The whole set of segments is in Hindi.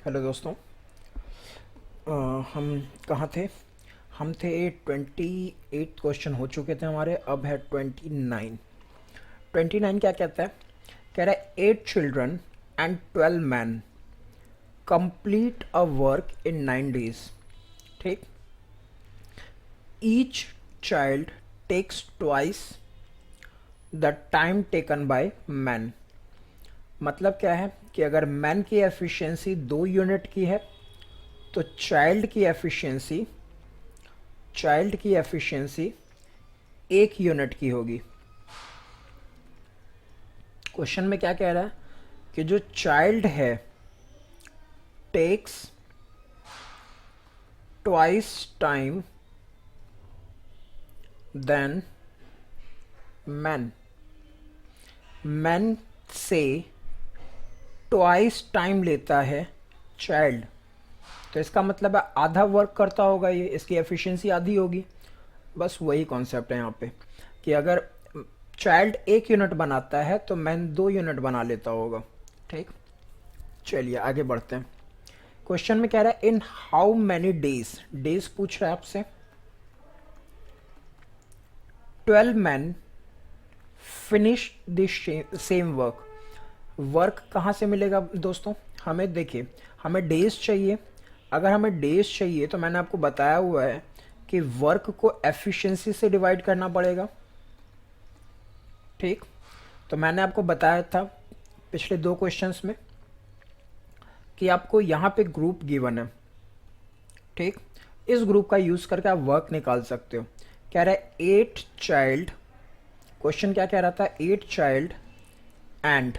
हेलो दोस्तों। हम कहाँ थे? हम थे 28 क्वेश्चन हो चुके थे हमारे, अब है 29। 29 क्या कहता है? कह रहा है 8 children and 12 man complete a work in 9 days। ठीक। Each child takes twice the time taken by man. मतलब क्या है कि अगर मैन की एफिशिएंसी 2 यूनिट की है तो चाइल्ड की एफिशिएंसी 1 यूनिट की होगी। क्वेश्चन में क्या कह रहा है कि जो चाइल्ड है takes twice time then man. Man से ट्वाइस टाइम लेता है चाइल्ड, तो इसका मतलब है आधा वर्क करता होगा ये, इसकी एफिशिएंसी आधी होगी। बस वही कॉन्सेप्ट है यहाँ पे कि अगर चाइल्ड 1 यूनिट बनाता है तो मैन 2 यूनिट बना लेता होगा। ठीक। चलिए आगे बढ़ते हैं। क्वेश्चन में कह रहा है in how many days, days पूछ रहा है आपसे। 12 man finish the same work. Work कहाँ से मिलेगा दोस्तों? हमें देखिए, हमें डेज चाहिए। अगर हमें डेज चाहिए तो मैंने आपको बताया हुआ है कि वर्क को एफिशिएंसी से डिवाइड करना पड़ेगा। ठीक। तो मैंने आपको बताया था पिछले 2 क्वेश्चंस में कि आपको यहाँ पे ग्रुप गिवन है। ठीक। इस ग्रुप का यूज करके आप वर्क निकाल सकते हो। कह रहा है 8 चाइल्ड, क्वेश्चन क्या कह रहा था? 8 child and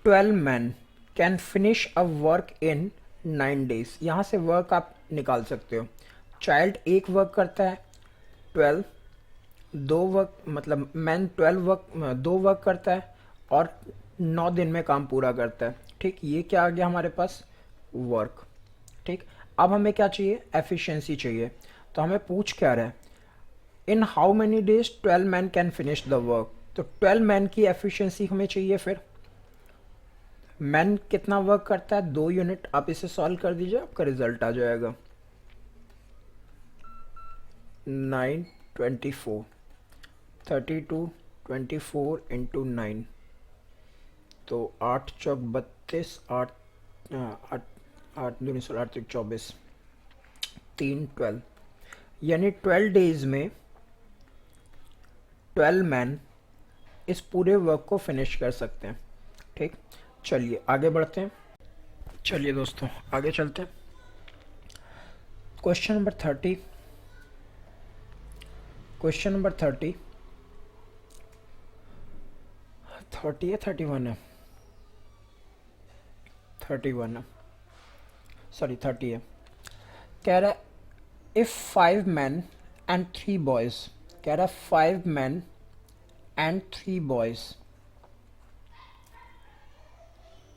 12 man can finish a work in 9 days। यहाँ से वर्क आप निकाल सकते हो। चाइल्ड 1 वर्क करता है, 12 दो वर्क मतलब मैन 12 वर्क 2 वर्क करता है और 9 दिन में काम पूरा करता है। ठीक। ये क्या आ गया हमारे पास? वर्क। ठीक। अब हमें क्या चाहिए? एफिशिएंसी चाहिए। तो हमें पूछ क्या रहा है? In how many days 12 man can finish the work. तो 12 मैन की एफिशिएंसी हमें चाहिए। फिर मैन कितना वर्क करता है? 2 यूनिट। आप इसे सॉल्व कर दीजिए, आपका रिजल्ट आ जाएगा 9, 24, 32, 24 × 9, तो 8 चौक 32, 8 आठ 8 दूनी 16, 8 3 24, 3 12, यानी 12 डेज में 12 मैन इस पूरे वर्क को फिनिश कर सकते हैं। ठीक। चलिए आगे बढ़ते हैं। चलिए दोस्तों आगे चलते हैं। Question number 30। क्वेश्चन नंबर 30 30 है 31 है? 31 है, सॉरी 30 है। कह रहा है इफ 5 men एंड 3 बॉयज। कह रहा है 5 men and 3 boys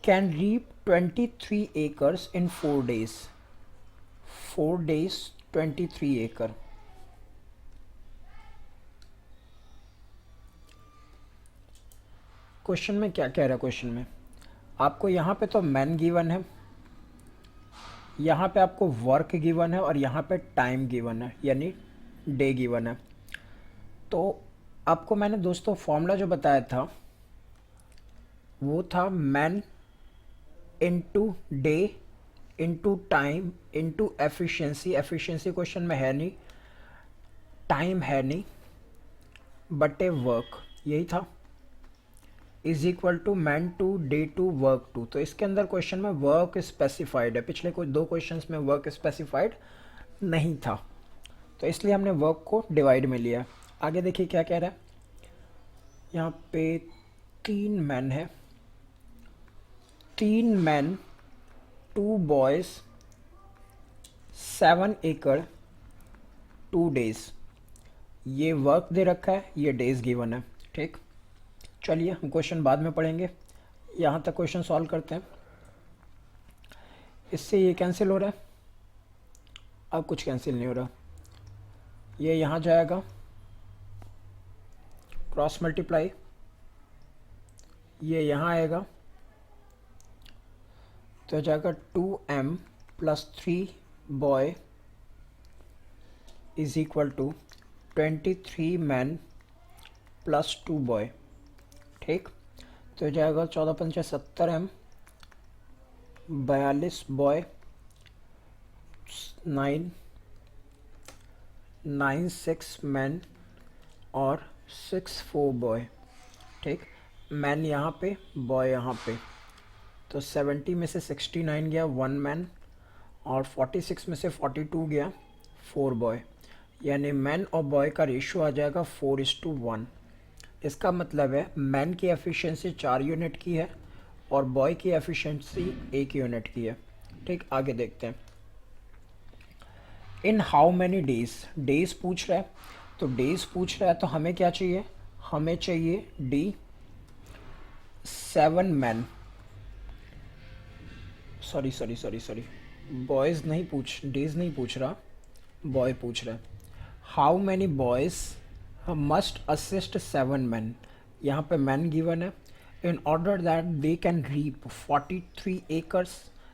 can reap 23 acres in 4 days। 4 days 23 acre। Question में क्या कह रहा है? क्वेश्चन में आपको यहाँ पे तो मैन गिवन है, यहाँ पे आपको वर्क गिवन है और यहाँ पे टाइम गिवन है, यानी डे गिवन है। तो आपको मैंने दोस्तों फॉर्मूला जो बताया था वो था man into day into time into efficiency. Efficiency question में है नहीं, टाइम है नहीं, बटे वर्क, यही था। Is equal to man two day two work two. तो इसके अंदर क्वेश्चन में वर्क स्पेसिफाइड है, पिछले कुछ 2 क्वेश्चंस में वर्क स्पेसिफाइड नहीं था, तो इसलिए हमने वर्क को डिवाइड में लिया। आगे देखिए क्या कह रहा है। यहाँ पे 3 मैन है, 3 मैन 2 बॉयज 7 acre 2 days। ये वर्क दे रखा है, ये डेज गिवन है। ठीक। चलिए हम क्वेश्चन बाद में पढ़ेंगे, यहाँ तक क्वेश्चन सॉल्व करते हैं। इससे ये कैंसिल हो रहा है, अब कुछ कैंसिल नहीं हो रहा। ये यहाँ जाएगा, क्रॉस मल्टीप्लाई, ये यहाँ आएगा, तो हो जाएगा 2m plus 3 boy is equal to 23 man plus 2 boy. ठीक, तो हो जाएगा 14×5 70m, 42 बॉय, 6 मैन और 4 बॉय। ठीक, मैन यहाँ पे, बॉय यहाँ पे, तो 70 में से 69 गया 1 मैन, और 46 में से 42 गया 4 बॉय, यानी मैन और बॉय का रेशियो आ जाएगा 4:1। इसका मतलब है मैन की एफिशिएंसी 4 यूनिट की है और बॉय की एफिशिएंसी 1 यूनिट की है। ठीक, आगे देखते हैं। इन हाउ मैनी डेज, डेज पूछ रहा है, तो डेज पूछ रहा है तो हमें क्या चाहिए, हमें चाहिए डी 7 मैन, सॉरी बॉयज़ नहीं पूछ, डेज नहीं पूछ रहा, बॉय पूछ रहा है। How many boys must assist 7 man, यहाँ पे मैन गिवन है। In order that they can reap 43 acres,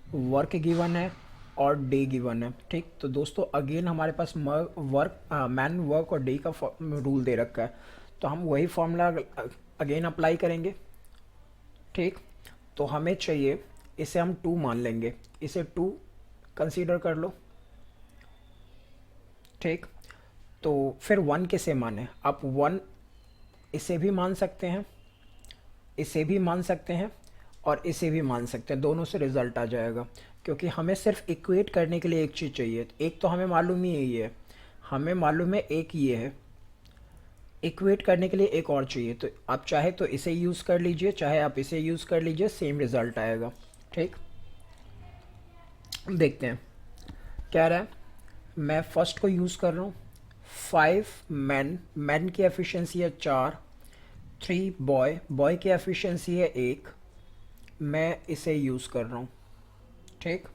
work given है और डे गिवन है। ठीक, तो दोस्तों अगेन हमारे पास मैन, वर्क और डे का रूल दे रखा है, तो हम वही फॉर्मूला अगेन अप्लाई करेंगे। ठीक, तो हमें चाहिए, इसे हम 2 मान लेंगे, इसे 2 कंसीडर कर लो। ठीक, तो फिर 1 किसे माने, आप 1 इसे भी मान सकते हैं, इसे भी मान सकते हैं और इसे भी मान सकते हैं, दोनों से रिजल्ट आ जाएगा। क्योंकि हमें सिर्फ इक्वेट करने के लिए एक चीज़ चाहिए, एक तो हमें मालूम ही यही है, हमें मालूम है एक ये है, इक्वेट करने के लिए एक और चाहिए। तो आप चाहे तो इसे यूज़ कर लीजिए, चाहे आप इसे यूज़ कर लीजिए, सेम रिजल्ट आएगा। ठीक, देखते हैं क्या रहा है। मैं फर्स्ट को यूज़ कर रहा हूँ, 5 मैन, मैन की एफिशिएंसी है 4, 3 बॉय, बॉय की एफिशिएंसी है 1, मैं इसे यूज़ कर रहा हूँ। ठीक,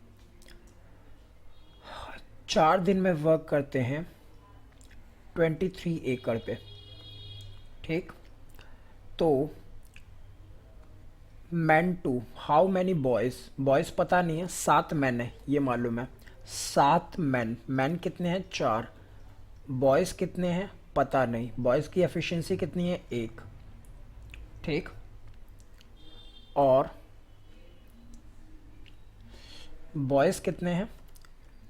4 दिन में वर्क करते हैं 23 एकड़ पे। ठीक, तो man 2, how many boys, boys पता नहीं है, 7 मैन है ये मालूम है, 7 मैन, मैन कितने हैं 4, बॉयज़ कितने हैं पता नहीं, बॉयज़ की एफिशिएंसी कितनी है 1। ठीक, और बॉयज़ कितने हैं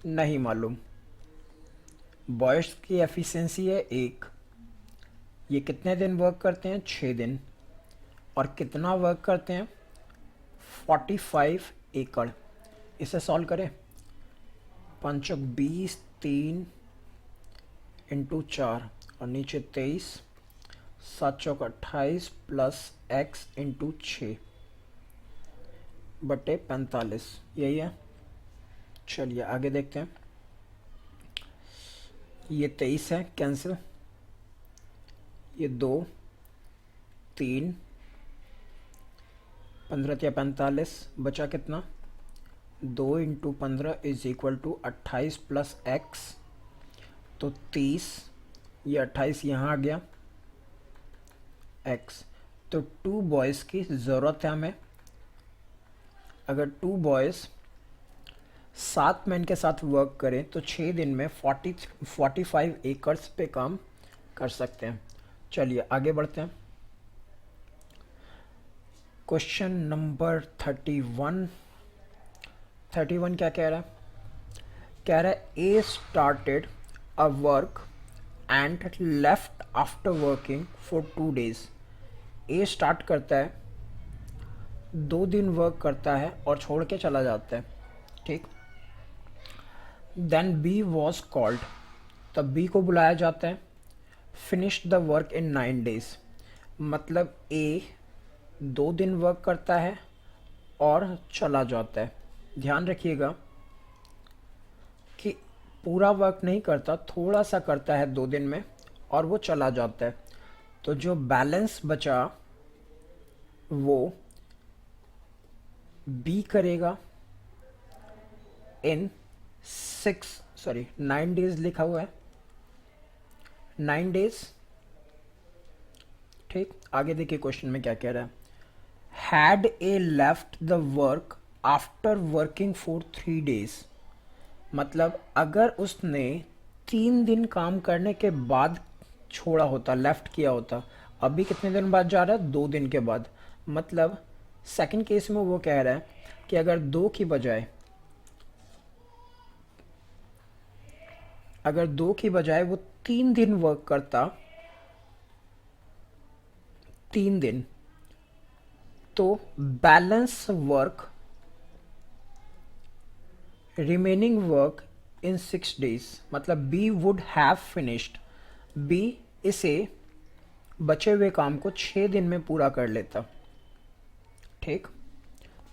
नहीं मालूम, बॉयज़ की एफिशिएंसी है 1, ये कितने दिन वर्क करते हैं 6 दिन, और कितना वर्क करते हैं 45 एकड़। इसे सॉल्व करें, 5 20, 3 इंटू 4 और नीचे 23, 7 28 प्लस x इंटू 6 बटे 45, यही है। चलिए आगे देखते हैं। ये 23 है कैंसिल, ये 2, 3, 15 या 45, बचा कितना 2 इंटू 15 इज इक्वल टू 28 प्लस x, तो 30, ये 28 यहाँ आ गया x। तो 2 बॉयज़ की ज़रूरत है हमें, अगर 2 बॉयज़ 7 मैन के साथ वर्क करें तो 6 दिन में 45 एकर्स पे काम कर सकते हैं। चलिए आगे बढ़ते हैं। क्वेश्चन नंबर 31 क्या कह रहा है, कह रहा है A started a work and left after working for 2 days. A start करता है, 2 दिन वर्क करता है और छोड़ के चला जाता है। ठीक, देन बी वॉज कॉल्ड, तब बी को बुलाया जाता है। Finish the work in 9 days, मतलब ए 2 दिन वर्क करता है और चला जाता है। ध्यान रखिएगा कि पूरा वर्क नहीं करता, थोड़ा सा करता है 2 दिन में और वो चला जाता है। तो जो बैलेंस बचा वो बी करेगा इन 9 डेज लिखा हुआ है, 9 डेज। ठीक, आगे देखिए क्वेश्चन में क्या कह रहा है। Had a left the work after working for 3 days, मतलब अगर उसने 3 दिन काम करने के बाद छोड़ा होता, लेफ्ट किया होता, अभी कितने दिन बाद जा रहा है, 2 दिन के बाद। मतलब सेकंड केस में वो कह रहा है कि अगर 2 की बजाय वो 3 दिन वर्क करता, 3 दिन, तो balance work, remaining work in 6 days, मतलब B would have finished, B इसे बचे हुए काम को 6 दिन में पूरा कर लेता। ठीक,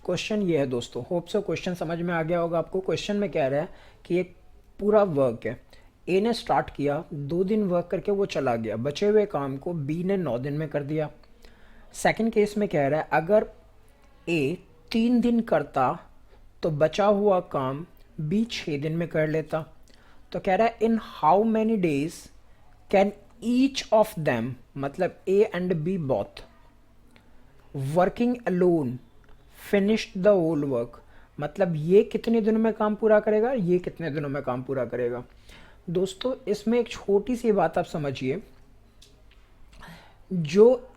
क्वेश्चन ये है दोस्तों, होप सो क्वेश्चन समझ में आ गया होगा आपको। क्वेश्चन में कह रहा है कि एक पूरा वर्क है, ए ने स्टार्ट किया, 2 दिन वर्क करके वो चला गया, बचे हुए काम को बी ने 9 दिन में कर दिया। सेकंड केस में कह रहा है अगर ए 3 दिन करता तो बचा हुआ काम बी 6 दिन में कर लेता। तो कह रहा है in how many days can each of them, मतलब A and B both, working alone finished the whole work, मतलब ये कितने दिनों में काम पूरा करेगा, ये कितने दिनों में काम पूरा करेगा। दोस्तों इसमें एक छोटी सी बात आप समझिए, जो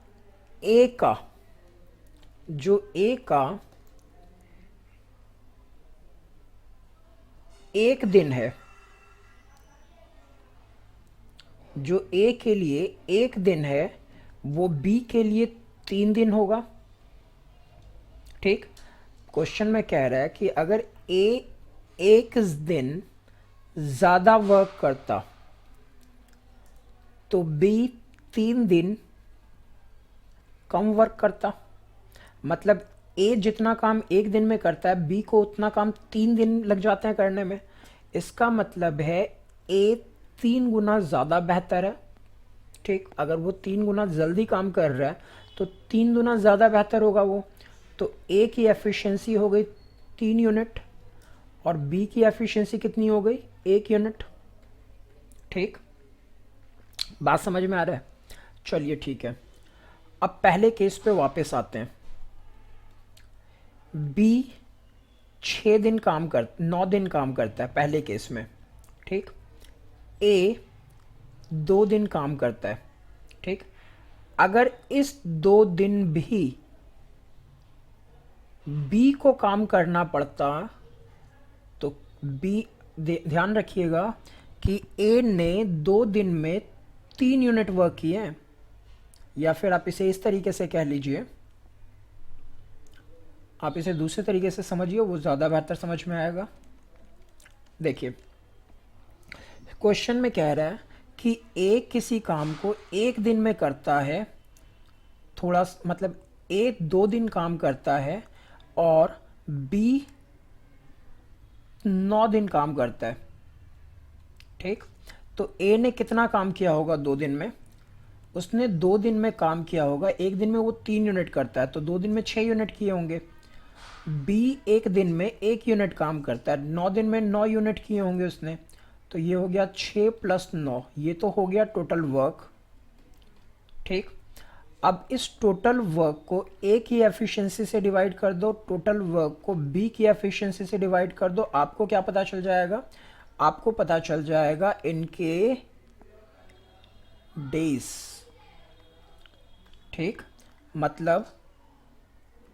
ए का 1 दिन है, जो ए के लिए 1 दिन है, वो बी के लिए 3 दिन होगा। ठीक, क्वेश्चन में कह रहा है कि अगर ए 1 दिन ज़्यादा वर्क करता तो बी 3 दिन कम वर्क करता। मतलब ए जितना काम 1 दिन में करता है, बी को उतना काम 3 दिन लग जाते हैं करने में। इसका मतलब है ए 3 गुना ज़्यादा बेहतर है। ठीक, अगर वो 3 गुना जल्दी काम कर रहा है तो 3 गुना ज़्यादा बेहतर होगा वो। तो ए की एफिशिएंसी हो गई 3 यूनिट और बी की एफिशिएंसी कितनी हो गई, 1 यूनिट। ठीक, बात समझ में आ रहा है। चलिए ठीक है, अब पहले केस पे वापस आते हैं। बी 9 दिन काम करता है पहले केस में। ठीक, ए 2 दिन काम करता है। ठीक, अगर इस 2 दिन भी बी को काम करना पड़ता तो बी, ध्यान रखिएगा कि ए ने 2 दिन में 3 यूनिट वर्क किए हैं, या फिर आप इसे इस तरीके से कह लीजिए, आप इसे दूसरे तरीके से समझिए, वो ज़्यादा बेहतर समझ में आएगा। देखिए क्वेश्चन में कह रहा है कि ए किसी काम को 1 दिन में करता है, थोड़ा मतलब ए 2 दिन काम करता है और बी 9 दिन काम करता है। ठीक, तो ए ने कितना काम किया होगा 2 दिन में, उसने 2 दिन में काम किया होगा, 1 दिन में वो 3 यूनिट करता है तो 2 दिन में 6 यूनिट किए होंगे। बी 1 दिन में 1 यूनिट काम करता है, 9 दिन में 9 यूनिट किए होंगे उसने, तो ये हो गया 6 + 9, ये तो हो गया टोटल वर्क। ठीक, अब इस टोटल वर्क को ए की एफिशिएंसी से डिवाइड कर दो, टोटल वर्क को बी की एफिशिएंसी से डिवाइड कर दो, आपको क्या पता चल जाएगा, आपको पता चल जाएगा इनके डेज। ठीक, मतलब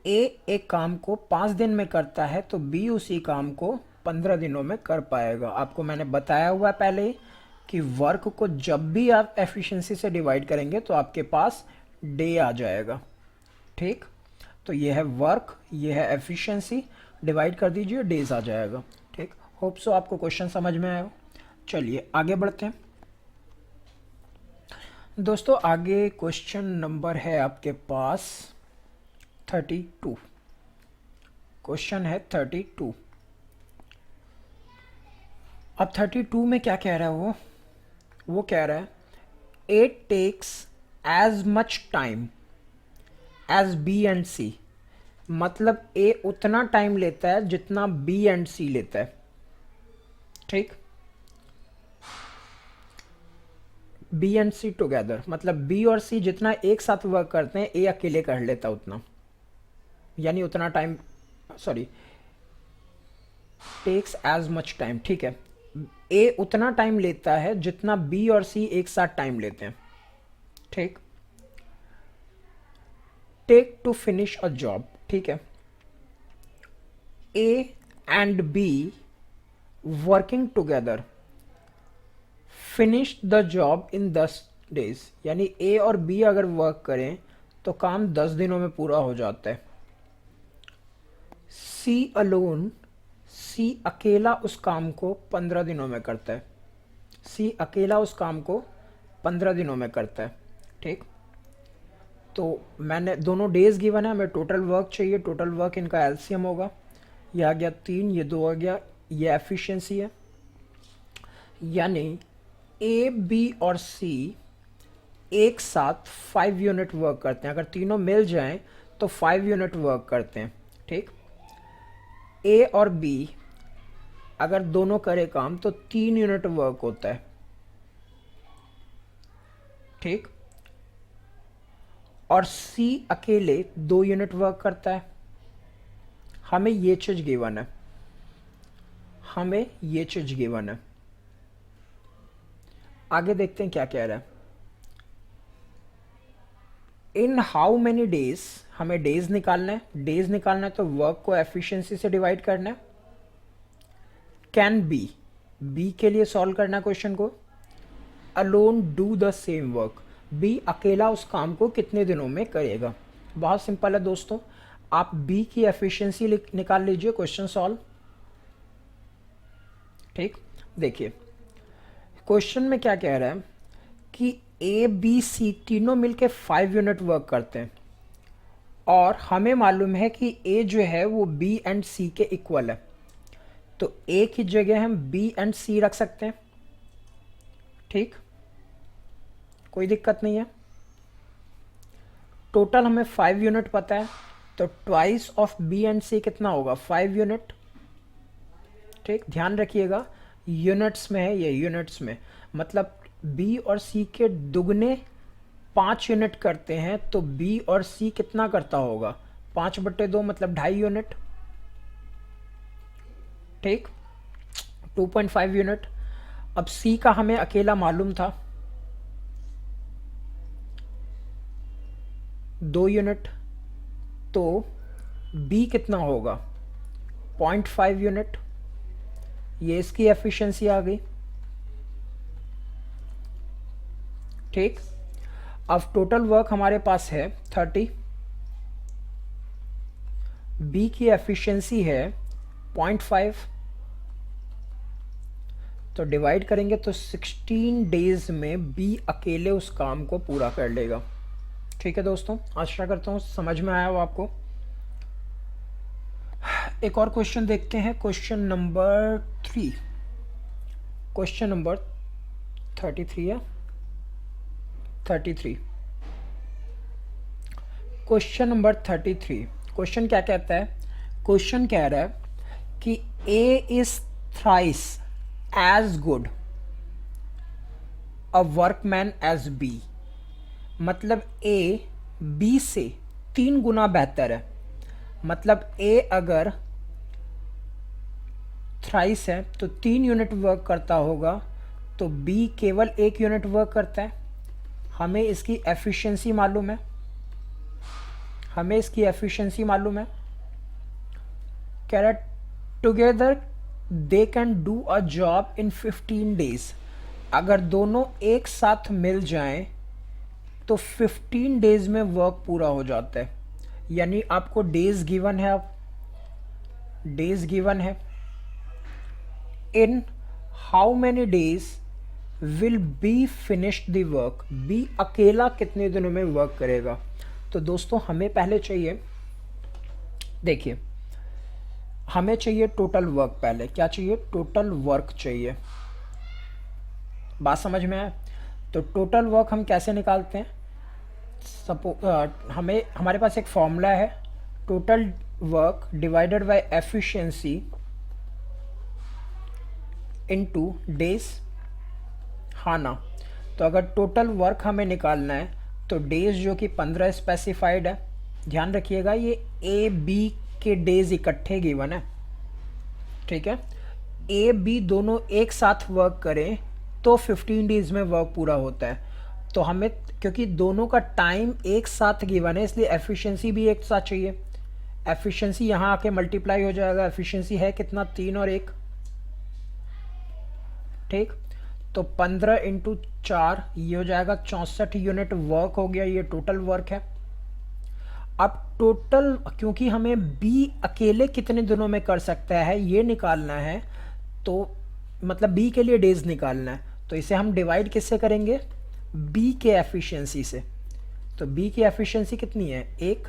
ए एक काम को 5 दिन में करता है तो बी उसी काम को 15 दिनों में कर पाएगा। आपको मैंने बताया हुआ है पहले ही कि वर्क को जब भी आप एफिशिएंसी से डिवाइड करेंगे तो आपके पास डे आ जाएगा। ठीक, तो ये है वर्क, ये है एफिशिएंसी, डिवाइड कर दीजिए, डेज आ जाएगा। ठीक, होप सो आपको क्वेश्चन समझ में आया हो। चलिए आगे बढ़ते हैं दोस्तों। आगे क्वेश्चन नंबर है आपके पास 32। क्वेश्चन है 32। अब 32 में क्या कह रहा है वो कह रहा है it takes as much time as B and C, मतलब ए उतना टाइम लेता है जितना बी एंड सी लेता है। ठीक, बी एंड सी टुगेदर, मतलब बी और सी जितना एक साथ वर्क करते हैं ए अकेले कर लेता उतना, यानी उतना time, sorry, takes as much time, ठीक है। ए उतना टाइम लेता है जितना बी और सी एक साथ टाइम लेते हैं, ठीक। Take to finish a job, ठीक है। A and B working together finish the job in 10 days, यानी ए और बी अगर वर्क करें तो काम 10 दिनों में पूरा हो जाता है। सी अलोन, सी अकेला उस काम को 15 दिनों में करता है। सी अकेला उस काम को 15 दिनों में करता है, ठीक। तो मैंने दोनों डेज गिवन है, हमें टोटल वर्क चाहिए। टोटल वर्क इनका एलसीएम होगा, ये आ गया 3, ये 2 आ गया, ये एफिशिएंसी है। यानी ए बी और सी एक साथ 5 यूनिट वर्क करते हैं। अगर तीनों मिल जाएं तो 5 यूनिट वर्क करते हैं, ठीक। ए और बी अगर दोनों करे काम तो 3 यूनिट वर्क होता है, ठीक। और सी अकेले 2 यूनिट वर्क करता है। हमें ये चीज गिवन है, हमें ये चीज गिवन है। आगे देखते हैं क्या कह रहा है। इन हाउ मेनी डेज, हमें डेज निकालना है। डेज निकालना है तो वर्क को एफिशिएंसी से डिवाइड करना है। कैन बी, बी के लिए सॉल्व करना है क्वेश्चन को। Alone do the same work, B अकेला उस काम को कितने दिनों में करेगा। बहुत सिंपल है दोस्तों, आप बी की एफिशिएंसी निकाल लीजिए, क्वेश्चन सॉल्व, ठीक। देखिए क्वेश्चन में क्या कह रहा है कि ए बी सी तीनों मिलके 5 यूनिट वर्क करते हैं और हमें मालूम है कि ए जो है वो बी एंड सी के इक्वल है, तो ए की जगह हम बी एंड सी रख सकते हैं, ठीक, कोई दिक्कत नहीं है। टोटल हमें 5 यूनिट पता है, तो ट्वाइस ऑफ बी एंड सी कितना होगा, 5 यूनिट, ठीक। ध्यान रखिएगा यूनिट्स में है, ये यूनिट्स में, मतलब बी और सी के दुगने 5 यूनिट करते हैं, तो बी और सी कितना करता होगा, 5/2 मतलब 2.5 यूनिट, ठीक, 2.5 यूनिट। अब सी का हमें अकेला मालूम था 2 यूनिट, तो बी कितना होगा 0.5 यूनिट, ये इसकी एफिशिएंसी आ गई, ठीक। अब टोटल वर्क हमारे पास है 30, बी की एफिशिएंसी है 0.5, तो डिवाइड करेंगे तो 16 डेज में बी अकेले उस काम को पूरा कर लेगा, ठीक है दोस्तों। आशा करता हूँ समझ में आया हो आपको। एक और क्वेश्चन देखते हैं, क्वेश्चन नंबर 3, क्वेश्चन नंबर 33 है, 33, क्वेश्चन नंबर 33। क्वेश्चन क्या कहता है, क्वेश्चन कह रहा है कि A is thrice as good a workman as B, मतलब ए बी से 3 गुना बेहतर है। मतलब ए अगर थ्राइस है तो 3 यूनिट वर्क करता होगा, तो बी केवल 1 यूनिट वर्क करता है। हमें इसकी एफिशिएंसी मालूम है, हमें इसकी एफिशिएंसी मालूम है। कह रहा together they can do a job in 15 days, अगर दोनों एक साथ मिल जाएं तो 15 डेज में वर्क पूरा हो जाता है। यानी आपको डेज गिवन है, अब डेज गिवन है। In how many days will be finished the work, B अकेला कितने दिनों में वर्क करेगा। तो दोस्तों हमें पहले चाहिए, देखिए हमें चाहिए टोटल वर्क, पहले क्या चाहिए, टोटल वर्क चाहिए। बात समझ में आया। तो टोटल वर्क हम कैसे निकालते हैं, हमें हमारे पास एक फॉर्मूला है, total work divided by efficiency into days, हाँ ना। तो अगर टोटल वर्क हमें निकालना है तो डेज जो कि 15 स्पेसिफाइड है, ध्यान रखिएगा ये ए बी के डेज इकट्ठे गिवन है, ठीक है, ए बी दोनों एक साथ वर्क करें तो 15 डेज में वर्क पूरा होता है। तो हमें, क्योंकि दोनों का टाइम एक साथ गिवन है, इसलिए एफिशिएंसी भी एक साथ चाहिए। एफिशिएंसी यहाँ आके मल्टीप्लाई हो जाएगा। एफिशिएंसी है कितना, 3 और 1, ठीक। तो 15 इंटू 4 ये हो जाएगा 64 यूनिट वर्क हो गया, ये टोटल वर्क है। अब टोटल, क्योंकि हमें बी अकेले कितने दिनों में कर सकता है ये निकालना है, तो मतलब बी के लिए डेज निकालना है, तो इसे हम डिवाइड किससे करेंगे, बी के एफिशिएंसी से। तो बी की एफिशिएंसी कितनी है, 1,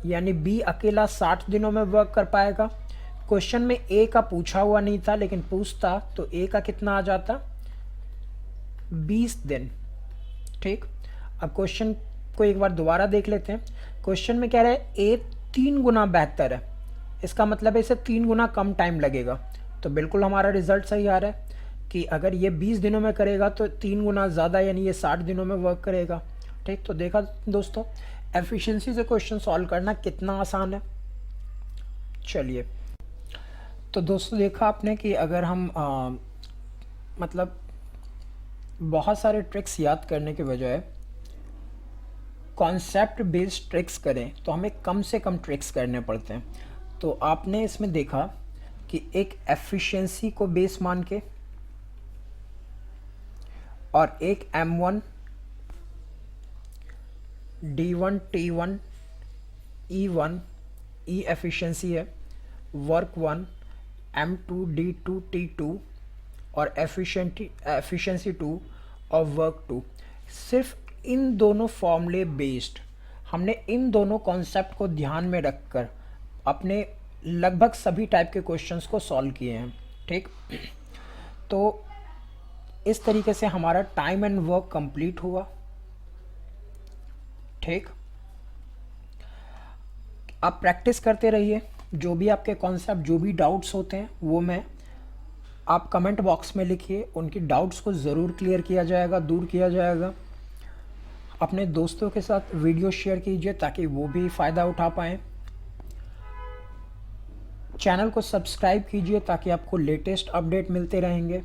यानी बी अकेला 60 दिनों में वर्क कर पाएगा। क्वेश्चन में ए का पूछा हुआ नहीं था, लेकिन पूछता तो ए का कितना आ जाता, 20 दिन, ठीक। अब क्वेश्चन को एक बार दोबारा देख लेते हैं। क्वेश्चन में कह रहा है ए 3 गुना बेहतर है, इसका मतलब है इसे 3 गुना कम टाइम लगेगा। तो बिल्कुल हमारा रिजल्ट सही आ रहा है कि अगर ये 20 दिनों में करेगा तो 3 गुना ज़्यादा, यानी ये 60 दिनों में वर्क करेगा, ठीक। तो देखा दोस्तों, एफिशिएंसी से क्वेश्चन सॉल्व करना कितना आसान है। चलिए, तो दोस्तों देखा आपने कि अगर हम मतलब बहुत सारे ट्रिक्स याद करने के बजाय कॉन्सेप्ट बेस्ड ट्रिक्स करें तो हमें कम से कम ट्रिक्स करने पड़ते हैं। तो आपने इसमें देखा कि एक एफिशिएंसी को बेस मान के और एक M1 D1 T1 E1 E efficiency है, वर्क 1 M2 D2 T2 और एफिशिएंसी 2 और वर्क 2। सिर्फ इन दोनों फॉर्मूले बेस्ड हमने इन दोनों कॉन्सेप्ट को ध्यान में रखकर अपने लगभग सभी टाइप के क्वेश्चंस को सॉल्व किए हैं, ठीक। तो इस तरीके से हमारा टाइम एंड वर्क कंप्लीट हुआ, ठीक। आप प्रैक्टिस करते रहिए, जो भी आपके कॉन्सेप्ट, जो भी डाउट्स होते हैं वो मैं आप कमेंट बॉक्स में लिखिए, उनकी डाउट्स को ज़रूर क्लियर किया जाएगा, दूर किया जाएगा। अपने दोस्तों के साथ वीडियो शेयर कीजिए ताकि वो भी फ़ायदा उठा पाएँ। चैनल को सब्सक्राइब कीजिए ताकि आपको लेटेस्ट अपडेट मिलते रहेंगे।